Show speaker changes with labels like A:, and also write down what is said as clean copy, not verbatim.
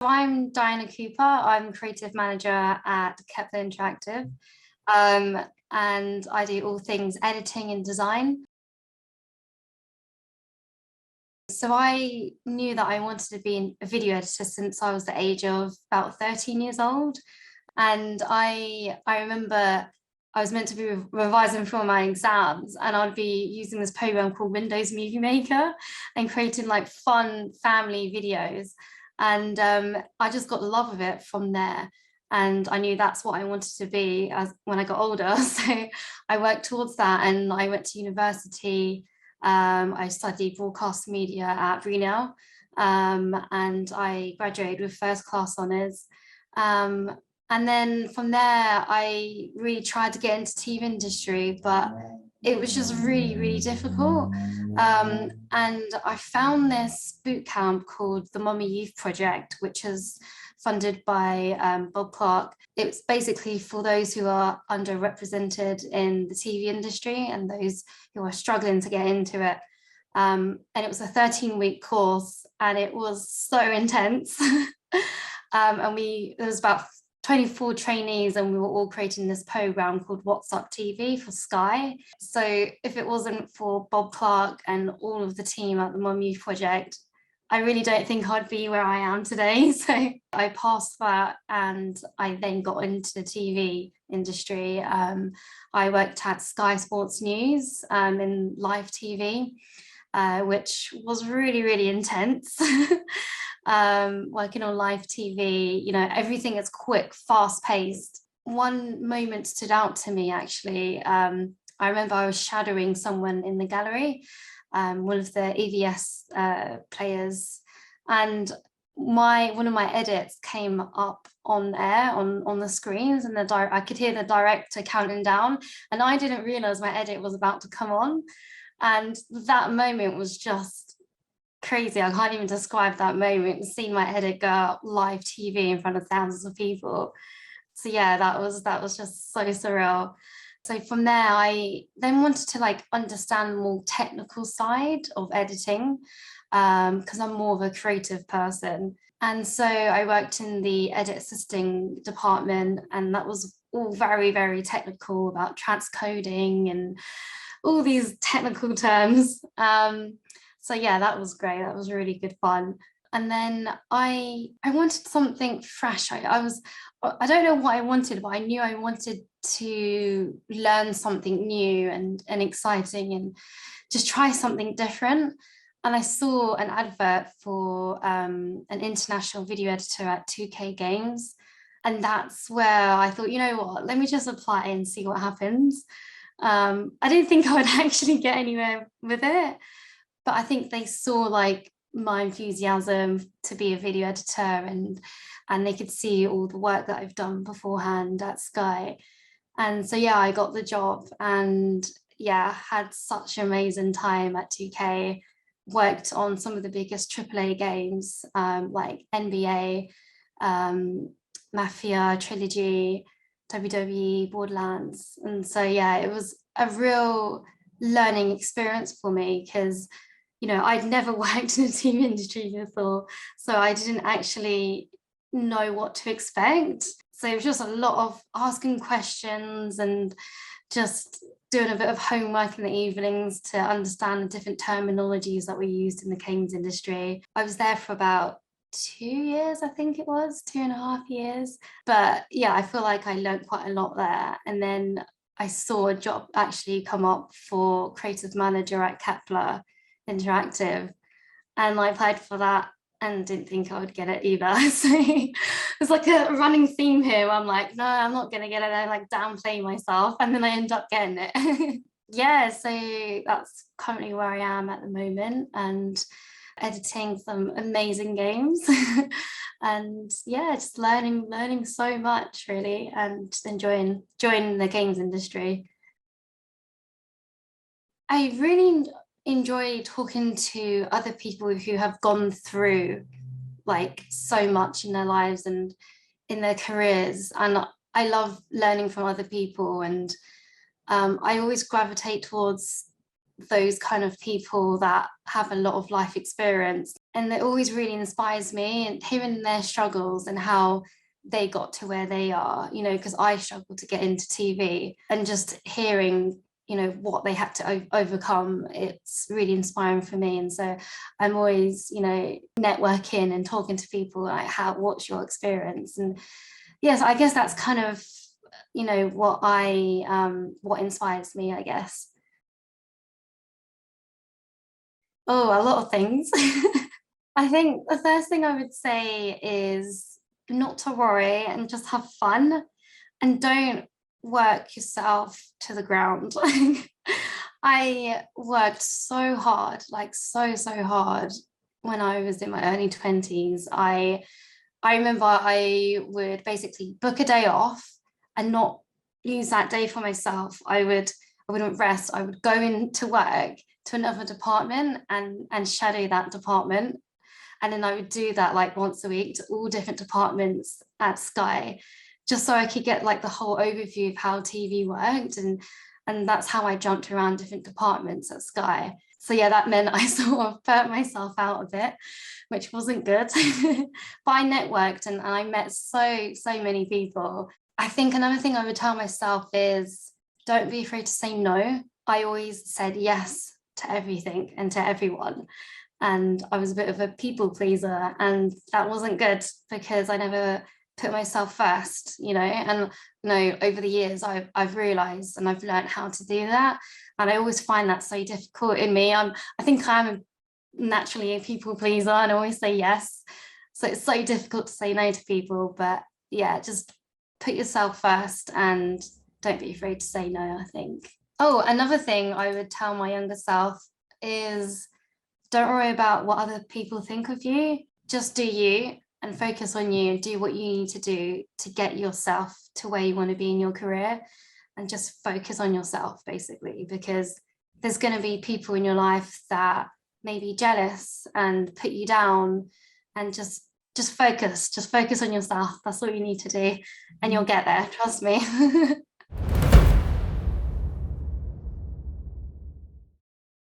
A: I'm Diana Cooper. I'm creative manager at Kepler Interactive, and I do all things editing and design. So I knew that I wanted to be a video editor since I was the age of about 13 years old. And I remember I was meant to be revising for my exams, and I'd be using this program called Windows Movie Maker and creating like fun family videos. And I just got the love of it from there. And I knew that's what I wanted to be when I got older. So I worked towards that, and I went to university. I studied broadcast media at Brunel, and I graduated with first class honours. And then from there, I really tried to get into TV industry, but it was just really, really difficult. And I found this boot camp called the Mummy Youth Project, which is funded by Bob Clark. It's basically for those who are underrepresented in the TV industry and those who are struggling to get into it. And it was a 13-week course, and it was so intense. And there was about 24 trainees, and we were all creating this program called What's Up TV for Sky. So if it wasn't for Bob Clark and all of the team at the Mum Youth Project, I really don't think I'd be where I am today. So I passed that, and I then got into the TV industry. I worked at Sky Sports News in live TV, which was really, really intense. Working on live TV, everything is quick, fast paced. One moment stood out to me, actually. I remember I was shadowing someone in the gallery, one of the EVS players, and one of my edits came up on air on the screens, and I could hear the director counting down, and I didn't realize my edit was about to come on. And that moment was just crazy. I can't even describe that moment, seeing my edit go out live TV in front of thousands of people. So yeah, that was just so surreal. So from there, I then wanted to understand the more technical side of editing, because I'm more of a creative person. And so I worked in the edit assisting department, and that was all very, very technical about transcoding and all these technical terms. So yeah, that was great. That was really good fun. And then I wanted something fresh. I don't know what I wanted, but I knew I wanted to learn something new and exciting, and just try something different. And I saw an advert for an international video editor at 2K Games. And that's where I thought, you know what, let me just apply and see what happens. I didn't think I would actually get anywhere with it, but I think they saw my enthusiasm to be a video editor, and they could see all the work that I've done beforehand at Sky. And so yeah, I got the job, and yeah, had such an amazing time at 2K. Worked on some of the biggest AAA games, like NBA, Mafia, Trilogy, WWE, Borderlands. And so yeah, it was a real learning experience for me, because I'd never worked in the TV industry before, so I didn't actually know what to expect. So it was just a lot of asking questions and just doing a bit of homework in the evenings to understand the different terminologies that were used in the games industry. I was there for about 2 years, I think it was 2.5 years. But yeah, I feel like I learned quite a lot there. And then I saw a job actually come up for creative manager at Kepler Interactive, and I applied for that and didn't think I would get it either. So it's like a running theme here. I'm like, no, I'm not gonna get it. I downplay myself, and then I end up getting it. Yeah, so that's currently where I am at the moment, and editing some amazing games. And yeah, just learning so much, really, and enjoying the games industry. I really enjoy talking to other people who have gone through so much in their lives and in their careers, and I love learning from other people. And I always gravitate towards those kind of people that have a lot of life experience, and it always really inspires me, and hearing their struggles and how they got to where they are, you know, because I struggled to get into TV, and just hearing, you know, what they had to overcome, it's really inspiring for me. And so I'm always, you know, networking and talking to people like, what's your experience? And yes, I guess that's kind of, you know, what inspires me, I guess. Oh, a lot of things. I think the first thing I would say is not to worry and just have fun, and don't work yourself to the ground. I worked so hard, like so hard when I was in my early 20s. I remember I would basically book a day off and not use that day for myself. I wouldn't rest. I would go into work to another department and shadow that department. And then I would do that like once a week to all different departments at Sky, just so I could get like the whole overview of how TV worked. And that's how I jumped around different departments at Sky. So yeah, that meant I sort of burnt myself out a bit, which wasn't good. But I networked, and I met so many people. I think another thing I would tell myself is don't be afraid to say no. I always said yes to everything and to everyone. And I was a bit of a people pleaser, and that wasn't good because I never put myself first, you know. And you know, over the years I've realized and I've learned how to do that, and I always find that so difficult in me. I think I'm naturally a people pleaser and I always say yes, so it's so difficult to say no to people. But yeah, just put yourself first and don't be afraid to say no, I think. Oh, another thing I would tell my younger self is don't worry about what other people think of you. Just do you, and focus on you, and do what you need to do to get yourself to where you want to be in your career, and just focus on yourself basically, because there's going to be people in your life that may be jealous and put you down, and just focus on yourself. That's all you need to do, and you'll get there, trust me.